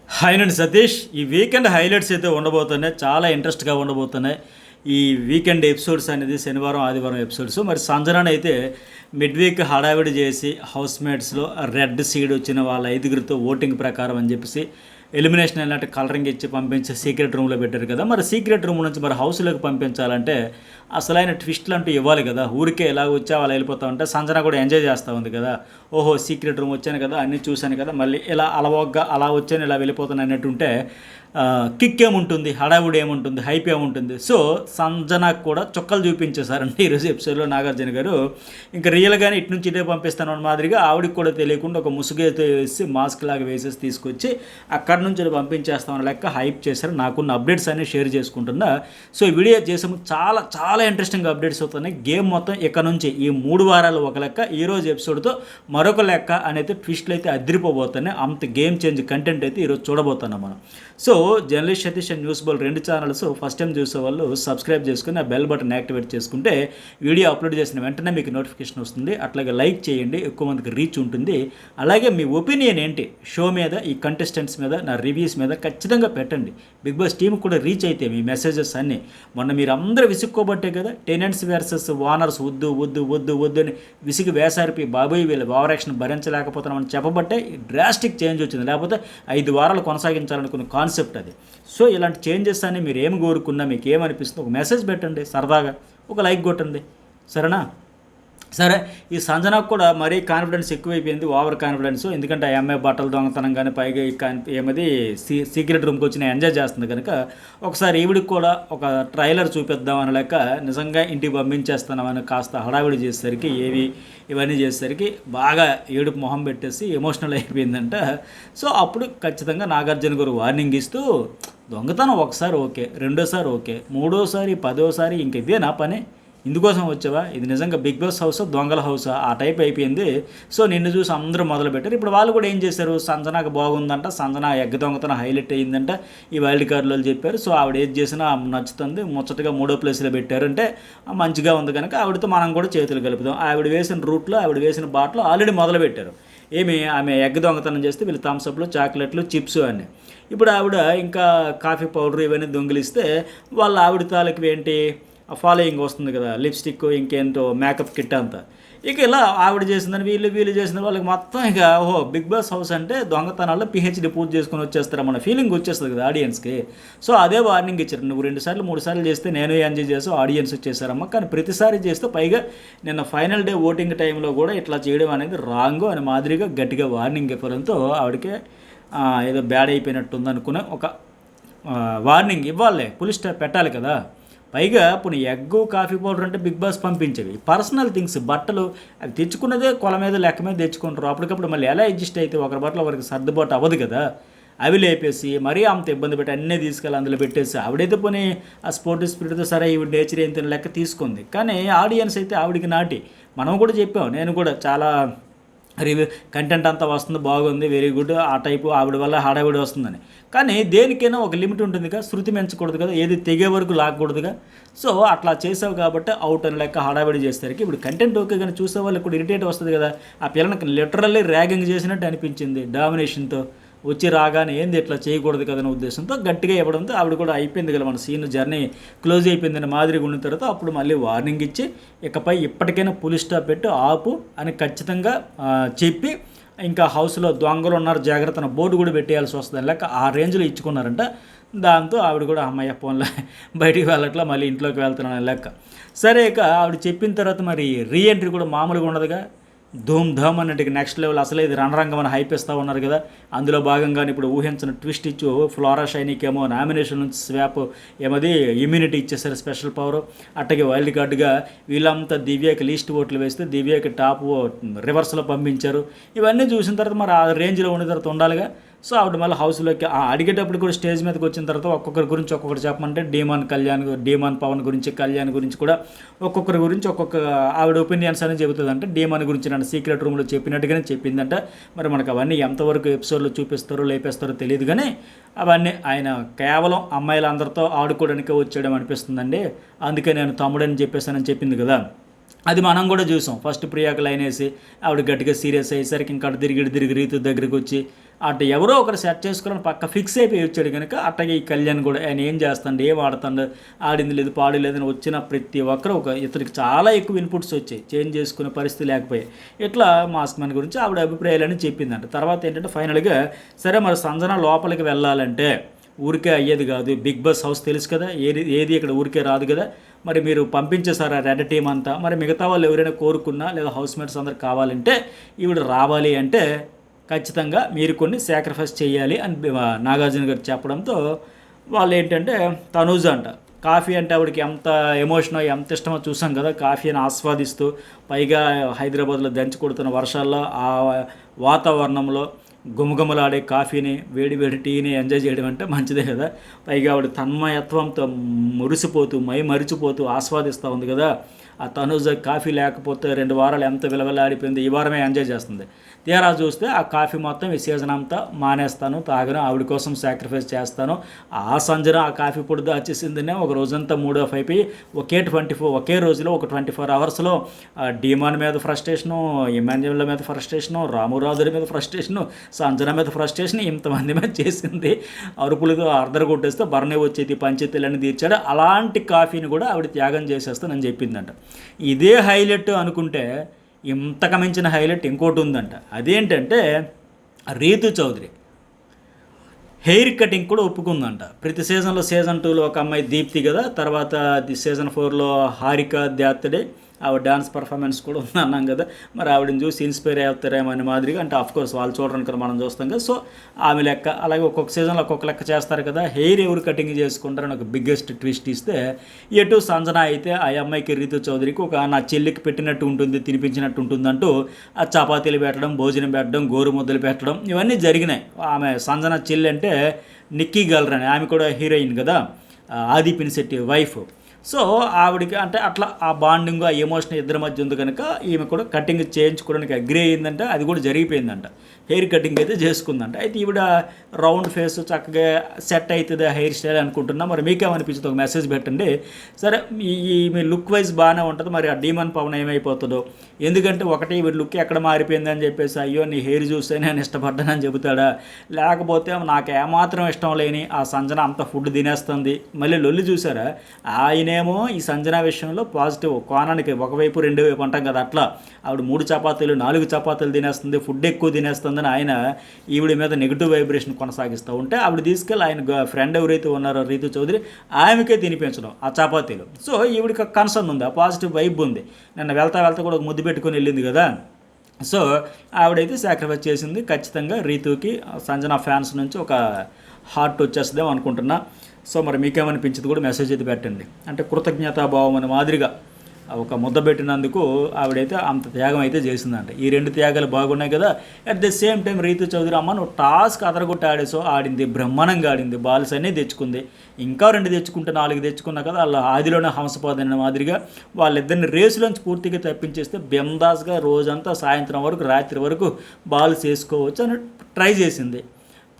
Hi అండి సతీష్. ఈ weekend highlights అయితే ఉండబోతున్నాయి, చాలా ఇంట్రెస్ట్గా ఉండబోతున్నాయి. ఈ వీకెండ్ ఎపిసోడ్స్ అనేది శనివారం ఆదివారం ఎపిసోడ్స్. మరి సంజనాని అయితే మిడ్ వీక్ హడావిడి చేసి హౌస్ మేట్స్లో రెడ్ సీడ్ వచ్చిన వాళ్ళ ఐదుగురితో ఓటింగ్ ప్రకారం అని చెప్పేసి ఎలిమినేషన్ అయినట్టు కలరింగ్ ఇచ్చి పంపించి సీక్రెట్ రూమ్లో పెట్టారు కదా. మరి సీక్రెట్ రూమ్ నుంచి మరి హౌస్లోకి పంపించాలంటే అసలైన ట్విస్ట్లు అంటూ ఇవ్వాలి కదా. ఊరికే ఎలా వచ్చా వాళ్ళు వెళ్ళిపోతా ఉంటే సంజన కూడా ఎంజాయ్ చేస్తూ ఉంది కదా. ఓహో సీక్రెట్ రూమ్ వచ్చాను కదా, అన్నీ చూశాను కదా, మళ్ళీ ఇలా అలవోగ్గా అలా వచ్చాను ఇలా వెళ్ళిపోతాను అన్నట్టుంటే కిక్ ఏముంటుంది, హడావుడి ఏముంటుంది, హైప్ ఏముంటుంది. సో సంజనకు కూడా చుక్కలు చూపించేశారండి ఈరోజు ఎపిసోడ్లో నాగార్జున గారు. ఇంకా రియల్గానే ఇటు నుంచి ఇటే పంపిస్తాను అన్న మాదిరిగా ఆవిడకి కూడా తెలియకుండా ఒక ముసుగైతే వేసి మాస్క్ లాగా వేసేసి తీసుకొచ్చి అక్కడి నుంచి పంపించేస్తామని లెక్క హైప్ చేశారు. నాకున్న అప్డేట్స్ అన్నీ షేర్ చేసుకుంటున్నా. సో ఈ వీడియో చేసాము, చాలా చాలా ఇంట్రెస్టింగ్ అప్డేట్స్ అవుతున్నాయి. గేమ్ మొత్తం ఇక్కడ నుంచి ఈ 3 వారాలు ఒక లెక్క, ఈరోజు ఎపిసోడ్తో మరొక లెక్క అనేది ట్విస్ట్లు అయితే అదిరిపోబోతున్నాయి. అంత గేమ్ చేంజ్ కంటెంట్ అయితే ఈరోజు చూడబోతున్నాం మనం. So journalist Satish and news Bol 2 channels first time చూసే వాళ్ళు సబ్స్క్రైబ్ చేసుకుని ఆ బెల్ బటన్ యాక్టివేట్ చేసుకుంటే వీడియో అప్లోడ్ చేసిన వెంటనే మీకు నోటిఫికేషన్ వస్తుంది. అట్లాగే లైక్ చేయండి, ఎక్కువ మందికి రీచ్ ఉంటుంది. అలాగే మీ ఒపీనియన్ ఏంటి షో మీద, ఈ కంటెస్టెంట్స్ మీద, నా రివ్యూస్ మీద ఖచ్చితంగా పెట్టండి. బిగ్ బాస్ టీం కూడా రీచ్ అయితే మీ మెసేజెస్ అన్నీ. మొన్న మీరు అందరూ విసుక్కోబట్టే కదా టెనెంట్స్ వర్సెస్ ఓనర్స్ వద్దు వద్దు వద్దు వద్దు అని విసిగి వేసారిపి బాబోయ్ వీళ్ళు ఓవర్ యాక్షన్ భరించలేకపోతున్నామని చెప్పబట్టే డ్రాస్టిక్ చేంజ్ వచ్చింది. లేకపోతే 5 వారాలు కొనసాగించాలనుకున్న కాన్సెప్ట్ అది. సో ఇలాంటి చేంజెస్ అని మీరు ఏమి కోరుకున్నా, మీకు ఏమనిపిస్తుందో ఒక మెసేజ్ పెట్టండి, సరదాగా ఒక లైక్ కొట్టండి, సరేనా? సరే, ఈ సంజనకు కూడా మరీ కాన్ఫిడెన్స్ ఎక్కువైపోయింది, ఓవర్ కాన్ఫిడెన్స్. ఎందుకంటే ఆ అమ్మాయి బట్టలు దొంగతనం కానీ పైగా ఏమది సీక్రెట్ రూమ్కి వచ్చి ఎంజాయ్ చేస్తుంది కనుక ఒకసారి ఈవిడికి కూడా ఒక ట్రైలర్ చూపిద్దాం అని లేక నిజంగా ఇంటికి పంపించేస్తున్నామని కాస్త హడావిడి చేసేసరికి ఇవన్నీ చేసేసరికి బాగా ఏడుపు మొహం పెట్టేసి ఎమోషనల్ అయిపోయిందంట. సో అప్పుడు ఖచ్చితంగా నాగార్జున గారు వార్నింగ్ ఇస్తూ దొంగతనం ఒకసారి ఓకే, రెండోసారి ఓకే, మూడోసారి 10వ సారి ఇంక ఇదే నా పని, ఇందుకోసం వచ్చావా, ఇది నిజంగా బిగ్ బాస్ హౌసా దొంగల హౌసా ఆ టైప్ అయిపోయింది. సో నిన్ను చూసి అందరూ మొదలు పెట్టారు. ఇప్పుడు వాళ్ళు కూడా ఏం చేశారు, సంజనాకు బాగుందంట, సంజన ఎగ్ దొంగతనం హైలైట్ అయ్యిందంట ఈ వైల్డ్ కార్డులో చెప్పారు. సో ఆవిడ ఏది చేసినా నచ్చుతుంది, ముచ్చటగా 3వ ప్లేస్లో పెట్టారు అంటే మంచిగా ఉంది కనుక ఆవిడతో మనం కూడా చేతులు కలుపుదాం. ఆవిడ వేసిన రూట్లో, ఆవిడ వేసిన బాటలో ఆల్రెడీ మొదలు పెట్టారు. ఆమె ఎగ్ దొంగతనం చేస్తే వీళ్ళు థమ్స్అప్లు, చాక్లెట్లు, చిప్స్ అన్నీ. ఇప్పుడు ఆవిడ ఇంకా కాఫీ పౌడర్ ఇవన్నీ దొంగిలిస్తే వాళ్ళ ఆవిడ తాలూకు ఏంటి ఫాలోయింగ్ వస్తుంది కదా, లిప్స్టిక్ ఇంకేంటో మేకప్ కిట్ అంతా. ఇక ఇలా ఆవిడ చేసిందని వీళ్ళు చేసిన వాళ్ళకి మొత్తం ఇక ఓహో బిగ్ బాస్ హౌస్ అంటే దొంగతనాల్లో పిహెచ్డి పూర్తి చేసుకుని వచ్చేస్తారన్న ఫీలింగ్ వచ్చేస్తుంది కదా ఆడియన్స్కి. సో అదే వార్నింగ్ ఇచ్చారు, నువ్వు 2 సార్లు 3 సార్లు చేస్తే నేను ఎంజాయ్ చేస్తావు, ఆడియన్స్ వచ్చేసారమ్మా, కానీ ప్రతిసారి చేస్తే పైగా నిన్న ఫైనల్ డే ఓటింగ్ టైంలో కూడా ఇట్లా చేయడం అనేది రాంగు అని మాదిరిగా గట్టిగా వార్నింగ్ ఇవ్వడంతో ఆవిడకి ఏదో బ్యాడ్ అయిపోయినట్టుంది అనుకునే ఒక వార్నింగ్ ఇవ్వాలి, పులి స్టాప్ పెట్టాలి కదా. పైగా ఇప్పుడు ఎగ్గు కాఫీ పౌడర్ అంటే బిగ్ బాస్ పంపించేవి పర్సనల్ థింగ్స్, బట్టలు అవి తెచ్చుకున్నదే కొల మీద లెక్క మీద తెచ్చుకుంటారు. అప్పటికప్పుడు మళ్ళీ ఎలా అడ్జస్ట్ అయితే ఒకరి బట్టలు ఒకరికి సర్దుబాటు అవ్వదు కదా. అవి లేపేసి మరీ అంత ఇబ్బంది పెట్టి అన్నీ తీసుకెళ్ళి అందులో పెట్టేసి ఆవిడైతే పోనీ ఆ స్పోర్టివ్ స్పిరిట్తో సరే ఈవిడ నేచర్ ఏంటి లెక్క తీసుకుంది. కానీ ఆడియన్స్ అయితే ఆవిడికి నాటి మనం కూడా చెప్పాం, నేను కూడా చాలా రివ్యూ కంటెంట్ అంతా వస్తుంది, బాగుంది, వెరీ గుడ్, ఆ టైపు ఆవిడ వల్ల హడావిడి వస్తుందని. కానీ దేనికైనా ఒక లిమిట్ ఉంటుంది కదా, శృతి పెంచకూడదు కదా, ఏది తెగే వరకు లాగకూడదుగా. సో అట్లా చేసావు కాబట్టి అవుట్ అని లెక్క హడావిడి చేసేసరికి ఇప్పుడు కంటెంట్ ఓకే కానీ చూసే వాళ్ళకి కూడా ఇరిటేట్ వస్తుంది కదా. ఆ పిల్లలకి లిటరల్లీ ర్యాగింగ్ చేసినట్టు అనిపించింది డామినేషన్తో. వచ్చి రాగానే ఏంది ఇట్లా చేయకూడదు కదనే ఉద్దేశంతో గట్టిగా ఇవ్వడంతో ఆవిడ కూడా అయిపోయింది కదా, మన సీన్ జర్నీ క్లోజ్ అయిపోయిందని మాదిరిగా ఉన్న తర్వాత అప్పుడు మళ్ళీ వార్నింగ్ ఇచ్చి ఇకపై ఇప్పటికైనా పులి స్టాప్ పెట్టి ఆపు అని ఖచ్చితంగా చెప్పి ఇంకా హౌస్లో దొంగలు ఉన్నారు జాగ్రత్తన బోర్డు కూడా పెట్టేయాల్సి వస్తుంది లేక ఆ రేంజ్లో ఇచ్చుకున్నారంట. దాంతో ఆవిడ కూడా అమ్మాయి ఫోన్లో బయటికి వెళ్ళట్లా, మళ్ళీ ఇంట్లోకి వెళ్తున్నాను లెక్క. సరే, ఇక ఆవిడ చెప్పిన తర్వాత మరి రీఎంట్రీ కూడా మామూలుగా ఉండదుగా, ధూమ్ ధామ్ అన్నట్టుగా నెక్స్ట్ లెవెల్. అసలే ఇది రణరంగం అని హైప్ ఇస్తూ ఉన్నారు కదా. అందులో భాగంగానే ఇప్పుడు ఊహించిన ట్విస్ట్ ఇచ్చు ఫ్లోరా షైనీకి ఏమో నామినేషన్ నుంచి స్వాప్ ఏమది ఇమ్యూనిటీ ఇచ్చేసారు, స్పెషల్ పవర్. అట్టగే వైల్డ్ కార్డుగా వీళ్ళంతా దివ్యకి లీస్ట్ ఓట్లు వేస్తే దివ్యకి టాప్ రివర్స్లో పంపించారు. ఇవన్నీ చూసిన తర్వాత మరి ఆ రేంజ్లో ఉన్న తర్వాత ఉండాలిగా. సో ఆవిడ మళ్ళీ హౌస్లోకి అడిగేటప్పుడు కూడా స్టేజ్ మీదకి వచ్చిన తర్వాత ఒక్కొక్కరి గురించి ఒక్కొక్కటి చెప్పమంటే డీమాన్ పవన్ గురించి, కళ్యాణ్ గురించి కూడా ఒక్కొక్కరి గురించి ఒక్కొక్క ఆవిడ ఒపీనియన్స్ అనేది చెబుతుందంటే డీమాన్ గురించి నన్ను సీక్రెట్ రూమ్లో చెప్పినట్టుగానే చెప్పిందంట. మరి మనకు అవన్నీ ఎంతవరకు ఎపిసోడ్లో చూపిస్తారో లేపేస్తారో తెలియదు కానీ అవన్నీ ఆయన కేవలం అమ్మాయిలందరితో ఆడుకోవడానికే వచ్చేయడం అనిపిస్తుందండి. అందుకే నేను తమ్ముడని చెప్పేసానని చెప్పింది కదా. అది మనం కూడా చూసాం. ఫస్ట్ ప్రియాకి లైన్ వేసి ఆవిడ గట్టిగా సీరియస్ అయ్యేసరికి ఇంకా అటు తిరిగి రీతు దగ్గరికి వచ్చి అటు ఎవరో ఒకరు సెట్ చేసుకోవాలని పక్క ఫిక్స్ అయిపోయి వచ్చాడు కనుక అట్టగే ఈ కళ్యాణ్ కూడా ఆయన ఏం చేస్తాడు, ఏం ఆడుతాడు, ఆడింది లేదు పాడు లేదని వచ్చిన ప్రతి ఒక్కరు ఇతనికి చాలా ఎక్కువ ఇన్పుట్స్ వచ్చాయి, చేంజ్ చేసుకునే పరిస్థితి లేకపోయాయి. ఇట్లా మాస్క్ మ్యాన్ గురించి ఆవిడ అభిప్రాయాలని చెప్పిందంట. తర్వాత ఏంటంటే ఫైనల్గా సరే మరి సంజన లోపలికి వెళ్ళాలంటే ఊరికే అయ్యేది కాదు, బిగ్ బాస్ హౌస్ తెలుసు కదా, ఏది ఇక్కడ ఊరికే రాదు కదా, మరి మీరు పంపించేసారా రెడ్ టీం అంతా, మరి మిగతా వాళ్ళు ఎవరైనా కోరుకున్నా లేదా హౌస్ మేట్స్ అందరు కావాలంటే ఈవిడ రావాలి అంటే ఖచ్చితంగా మీరు కొన్ని సాక్రిఫైస్ చేయాలి అని నాగార్జున గారు చెప్పడంతో వాళ్ళు ఏంటంటే తనూజ్ అంట కాఫీ అంటే ఆవిడకి ఎంత ఎమోషనో ఎంత ఇష్టమో చూసాం కదా, కాఫీని ఆస్వాదిస్తూ పైగా హైదరాబాద్లో దంచి కొడుతున్న వర్షాల్లో ఆ వాతావరణంలో గుమగుమలాడే కాఫీని వేడి టీని ఎంజాయ్ చేయడం అంటే మంచిదే కదా. పైగా ఆవిడ తన్మయత్వంతో మురిసిపోతూ మరిచిపోతూ ఆస్వాదిస్తూ ఉంది కదా. ఆ తనుజ కాఫీ లేకపోతే 2 వారాలు ఎంత విలవిలాడిపోయింది, ఈ వారమే ఎంజాయ్ చేస్తుంది. తీరా చూస్తే ఆ కాఫీ మొత్తం ఈ సీజన్ అంతా మానేస్తాను, తాగను, ఆవిడ కోసం సాక్రిఫైస్ చేస్తాను. ఆ సంజన ఆ కాఫీ పొడి దాచేసిందనే ఒక రోజంతా మూడ్ ఆఫ్ అయిపోయి ఒకే రోజులో ఒక 24 అవర్స్లో డీమాన్ మీద ఫ్రస్ట్రేషను, ఇమాన్యుల్ మీద ఫ్రస్ట్రేషను, రామురాజుల మీద ఫ్రస్ట్రేషను, సంజన మీద ఫ్రస్ట్రేషన్, ఇంతమంది మీద చేసింది. అరుపులతో అర్ధర కొట్టేస్తే బర్నే వచ్చేది పంచాయతీలన్నీ తీర్చాడు. అలాంటి కాఫీని కూడా ఆవిడ త్యాగం చేసేస్తానని చెప్పిందంట. ఇదే హైలైట్ అనుకుంటే ఇంతకు మించిన హైలైట్ ఇంకోటి ఉందంట. అదేంటంటే రీతు చౌదరి హెయిర్ కటింగ్ కూడా ఒప్పుకుందంట. ప్రతి సీజన్లో సీజన్ 2లో ఒక అమ్మాయి దీప్తి కదా, తర్వాత సీజన్ 4లో హారిక ద్యాత్తడే ఆవిడ డాన్స్ పర్ఫార్మెన్స్ కూడా ఉంది అన్నాం కదా, మరి ఆవిడని చూసి ఇన్స్పైర్ అవుతారేమో అని మాదిరిగా, అంటే ఆఫ్కోర్స్ వాళ్ళు చూడడానికి కదా మనం చూస్తాం కదా. సో ఆమె లెక్క, అలాగే ఒక్కొక్క సీజన్లో ఒక్కొక్క లెక్క చేస్తారు కదా. హెయిర్ ఎవరు కటింగ్ చేసుకుంటారని ఒక బిగ్గెస్ట్ ట్విస్ట్ ఇస్తే ఎటు సంజన అయితే ఆ అమ్మాయికి రీతు చౌదరికి ఒక నా చెల్లికి పెట్టినట్టు ఉంటుంది, తినిపించినట్టు ఉంటుందంటూ ఆ చపాతీలు పెట్టడం, భోజనం పెట్టడం, గోరు ముద్దలు పెట్టడం ఇవన్నీ జరిగినాయి. ఆమె సంజన చెల్లి అంటే నిక్కీ గల్రని, ఆమె కూడా హీరోయిన్ కదా, ఆది పినిశెట్టి వైఫ్. సో ఆవిడకి అంటే అట్లా ఆ బాండింగ్ ఆ ఎమోషన్ ఇద్దరి మధ్య ఉంది కనుక ఈమె కూడా కటింగ్ చేయించుకోవడానికి అగ్రీ అయిందంట. అది కూడా జరిగిపోయిందంట, హెయిర్ కటింగ్ అయితే చేసుకుందంట. అయితే ఈవిడ రౌండ్ ఫేస్ చక్కగా సెట్ అవుతుంది హెయిర్ స్టైల్ అనుకుంటున్నా. మరి మీకేమనిపించింది ఒక మెసేజ్ పెట్టండి. సరే మీ లుక్ వైజ్ బాగానే ఉంటుంది, మరి ఆ డీమన్ పవన్ ఏమైపోతుందో, ఎందుకంటే ఒకటి ఈవిడ లుక్ ఎక్కడ మారిపోయిందని చెప్పేసి అయ్యో నీ హెయిర్ చూస్తే నేను ఇష్టపడ్డానని చెబుతాడా, లేకపోతే నాకు ఏమాత్రం ఇష్టం లేని ఆ సంజన అంత ఫుడ్ తినేస్తుంది. మళ్ళీ లొల్లి చూసారా, ఆయనేమో ఈ సంజన విషయంలో పాజిటివ్ కోణానికి ఒకవైపు 2 వైపు అంటాం కదా, అట్లా ఆవిడ 3 చపాతీలు 4 చపాతీలు తినేస్తుంది, ఫుడ్ ఎక్కువ తినేస్తుందని ఆయన ఈవిడ మీద నెగిటివ్ వైబ్రేషన్ కొనసాగిస్తూ ఉంటే ఆవిడ తీసుకెళ్ళి ఆయన ఫ్రెండ్ ఎవరైతే ఉన్నారో రీతు చౌదరి ఆమెకే తినిపించడం ఆ చపాతీలు. సో ఈవిడికి కన్సర్న్ ఉంది, ఆ పాజిటివ్ వైబ్ ఉంది. నిన్న వెళ్తా కూడా ఒక ముద్దు పెట్టుకొని వెళ్ళింది కదా. సో ఆవిడైతే సాక్రిఫైస్ చేసింది. ఖచ్చితంగా రీతుకి సంజన ఫ్యాన్స్ నుంచి ఒక హార్ట్ వచ్చేస్తుందేమో అనుకుంటున్నా. సో మరి మీకేమనిపించింది కూడా మెసేజ్ అయితే పెట్టండి. అంటే కృతజ్ఞతాభావం అనే మాదిరిగా ఒక ముద్ద పెట్టినందుకు ఆవిడైతే అంత త్యాగం అయితే చేసిందంట. ఈ 2 త్యాగాలు బాగున్నాయి కదా. At the same time Reethu Chowdary అమ్మ నువ్వు టాస్క్ అదరగొట్టి ఆడేసో ఆడింది, బ్రహ్మాండంగా ఆడింది, బాల్స్ అన్నీ తెచ్చుకుంది, ఇంకా 2 తెచ్చుకుంటే 4 తెచ్చుకున్నా కదా. వాళ్ళ ఆదిలోనే హంసపాదన మాదిరిగా వాళ్ళిద్దరిని రేసులోంచి పూర్తిగా తప్పించేస్తే బెందాస్గా రోజంతా సాయంత్రం వరకు రాత్రి వరకు బాల్స్ వేసుకోవచ్చు అని ట్రై చేసింది,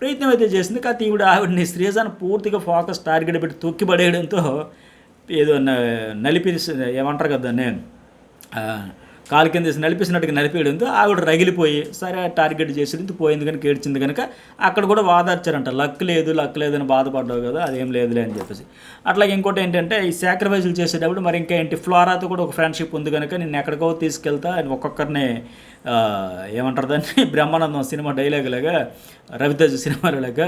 ప్రయత్నం అయితే చేసింది. కాకపోతే ఆవిడని శ్రీజాన్ పూర్తిగా ఫోకస్ టార్గెట్ పెట్టి తొక్కిపడేయడంతో ఏదో నలిపి ఏమంటారు కదా నేను కాలు కింద నలిపేసినట్టుగా నలిపేయడంతో ఆవిడ రగిలిపోయి సరే టార్గెట్ చేసేది పోయింది కనుక ఏడ్చింది కనుక అక్కడ కూడా వాదార్చారంట. లక్ లేదని బాధపడ్డావు కదా, అదేం లేదులే అని చెప్పేసి. అట్లాగే ఇంకోటి ఏంటంటే ఈ సాక్రిఫైజులు చేసేటప్పుడు మరి ఇంకా ఏంటి ఫ్లోరాతో కూడా ఒక ఫ్రెండ్షిప్ ఉంది కనుక నేను ఎక్కడికో తీసుకెళ్తా ఒక్కొక్కరిని ఏమంటారు దాన్ని బ్రహ్మానందం సినిమా డైలాగులాగా రవితేజ సినిమాలాగా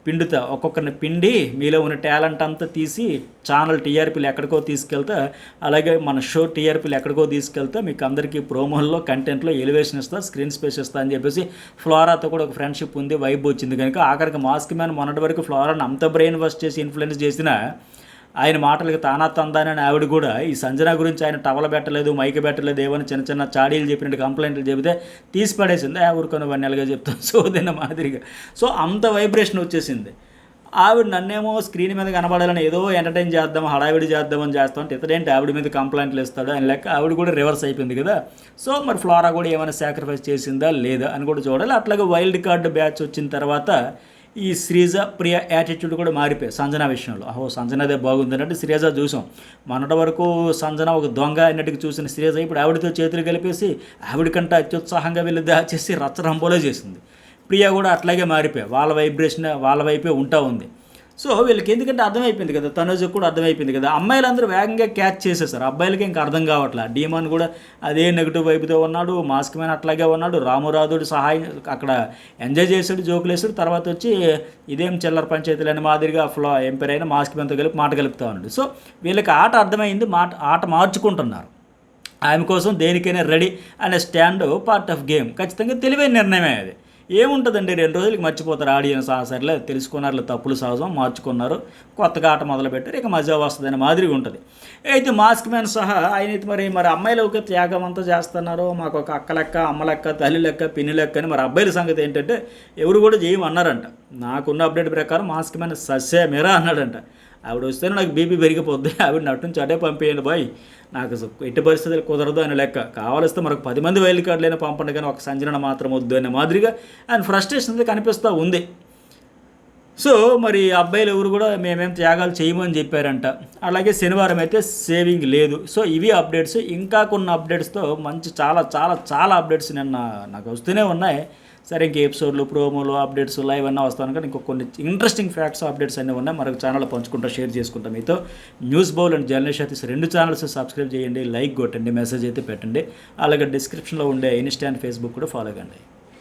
పిండుతా, ఒక్కొక్కరిని పిండి మీలో ఉన్న టాలెంట్ అంతా తీసి ఛానల్ టీఆర్పీలు ఎక్కడికో తీసుకెళ్తా, అలాగే మన షో టీఆర్పీలు ఎక్కడికో తీసుకెళ్తా, మీకు అందరికీ ప్రోమోల్లో కంటెంట్లో ఎలివేషన్ ఇస్తా, స్క్రీన్ స్పేస్ ఇస్తా అని చెప్పేసి ఫ్లోరాతో కూడా ఒక ఫ్రెండ్షిప్ ఉంది, వైబ్ వచ్చింది కనుక ఆఖరికి మాస్క్ మ్యాన్ మొన్నటి వరకు ఫ్లోరాని అంత బ్రెయిన్ వాష్ చేసి ఇన్ఫ్లుయెన్స్ చేసిన ఆయన మాటలకి తానా తందానని ఆవిడ కూడా ఈ సంజన గురించి ఆయన టవల పెట్టలేదు, మైకి పెట్టలేదు, ఏమని చిన్న చాడీలు చెప్పినట్టు కంప్లైంట్లు చెబితే తీసి పడేసింది. ఊరుకొని 1 నెలగా చెప్తాను సోదైన మాదిరిగా. సో అంత వైబ్రేషన్ వచ్చేసింది. ఆవిడ నన్నేమో స్క్రీన్ మీద కనబడాలని ఏదో ఎంటర్టైన్ చేద్దాం హడావిడి చేద్దామని చేస్తామంటే ఇతడేంటి ఆవిడ మీద కంప్లైంట్లు ఇస్తాడు అని లెక్క ఆవిడ కూడా రివర్స్ అయిపోయింది కదా. సో మరి ఫ్లోరా కూడా ఏమైనా సాక్రిఫైస్ చేసిందా లేదా అని కూడా చూడాలి. అట్లాగే వైల్డ్ కార్డ్ బ్యాచ్ వచ్చిన తర్వాత ఈ శ్రీజ ప్రియ యాటిట్యూడ్ కూడా మారిపోయాయి సంజన విషయంలో. సంజనదే బాగుంది అన్నట్టు శ్రీజ చూసాం. మొన్నటి వరకు సంజన ఒక దొంగ అన్నట్టుగా చూసిన శ్రీజ ఇప్పుడు ఆవిడతో చేతులు కలిపేసి ఆవిడకంటే అత్యుత్సాహంగా వెళ్ళి దాచేసి రచ్చరంపోలే చేసింది. ప్రియ కూడా అట్లాగే మారిపోయాయి, వాళ్ళ వైబ్రేషన్ వాళ్ళ వైపే ఉంటా ఉంది. సో వీళ్ళకి ఎందుకంటే అర్థమైపోయింది కదా, తనుజకు కూడా అర్థమైపోయింది కదా, అమ్మాయిలందరూ వేగంగా క్యాచ్ చేసేసారు, అబ్బాయిలకి ఇంకా అర్థం కావట్లే. డీమాన్ కూడా అదే నెగిటివ్ వైపుతో ఉన్నాడు, మాస్క్ మ్యాన్ అట్లాగే ఉన్నాడు, రామురాధుడు సహాయం అక్కడ ఎంజాయ్ చేసాడు, జోకులు వేసాడు, తర్వాత వచ్చి ఇదేం చిల్లర పంచాయతీలని మాదిరిగా ఎంపైర్ అయినా మాస్క్ మ్యాన్తో కలిపి మాట కలుపుతా ఉన్నాడు. సో వీళ్ళకి ఆట అర్థమైంది, ఆట మార్చుకుంటున్నారు. ఆమె కోసం దేనికైనా రెడీ అనే స్టాండ్ పార్ట్ ఆఫ్ గేమ్. ఖచ్చితంగా తెలివైన నిర్ణయమే అది. ఏముంటుందండి, 2 రోజులకి మర్చిపోతారు ఆడియన్స్. సర్లే తెలుసుకున్నారు, తప్పులు సహజం, మార్చుకున్నారు, కొత్తగా ఆట మొదలుపెట్టారు, ఇక మజా వస్తుందని మాదిరిగా ఉంటుంది. అయితే మాస్క్ మ్యాన్ సహా ఆయన అయితే మరి అమ్మాయిలకి త్యాగం అంతా చేస్తున్నారు, మాకు ఒక అక్క లెక్క, అమ్మ లెక్క, తల్లి లెక్క, పిన్ని లెక్క అని. మరి అబ్బాయిల సంగతి ఏంటంటే ఎవరు కూడా చేయమన్నారంట. నాకున్న అప్డేట్ ప్రకారం మాస్క్ మ్యాన్ సస్సే మీరా అన్నాడంట. ఆవిడ వస్తేనే నాకు బీపీ పెరిగిపోద్ది, ఆవిడ నటు నుంచి అటే పంపేయండి బాయ్, నాకు ఎట్టి పరిస్థితులు కుదరదు అని లెక్క. కావాలిస్తే మనకు 10 మంది వైల్డ్ కార్డులైనా పంపండి కానీ ఒక సంజన మాత్రం వద్దు అనే మాదిరిగా ఆయన ఫ్రస్ట్రేషన్ అయితే కనిపిస్తూ ఉంది. సో మరి అబ్బాయిలు ఎవరు కూడా మేమేం త్యాగాలు చేయమని చెప్పారంట. అలాగే శనివారం అయితే సేవింగ్ లేదు. సో ఇవి అప్డేట్స్. ఇంకా కొన్ని అప్డేట్స్తో మంచి చాలా చాలా చాలా అప్డేట్స్ నిన్న నాకు వస్తూనే ఉన్నాయి. సరే ఇంక ఎపిసోడ్లు, ప్రోమోలు, అప్డేట్స్, లైవ్ అన్నీ వస్తాను కానీ ఇంకో కొన్ని ఇంట్రెస్టింగ్ ఫ్యాక్ట్స్, అప్డేట్స్ అన్నీ ఉన్నాయి. మరొక ఛానల్లో పంచుకుంటా, షేర్ చేసుకుంటాం మీతో. న్యూస్ బౌల్ అండ్ జర్నలిస్ట్ అయితే 2 ఛానల్స్ సబ్స్క్రైబ్ చేయండి, లైక్ కొట్టండి, మెసేజ్ అయితే పెట్టండి. అలాగే డిస్క్రిప్షన్లో ఉండే ఇన్స్టా అండ్ ఫేస్బుక్ కూడా ఫాలో కండి.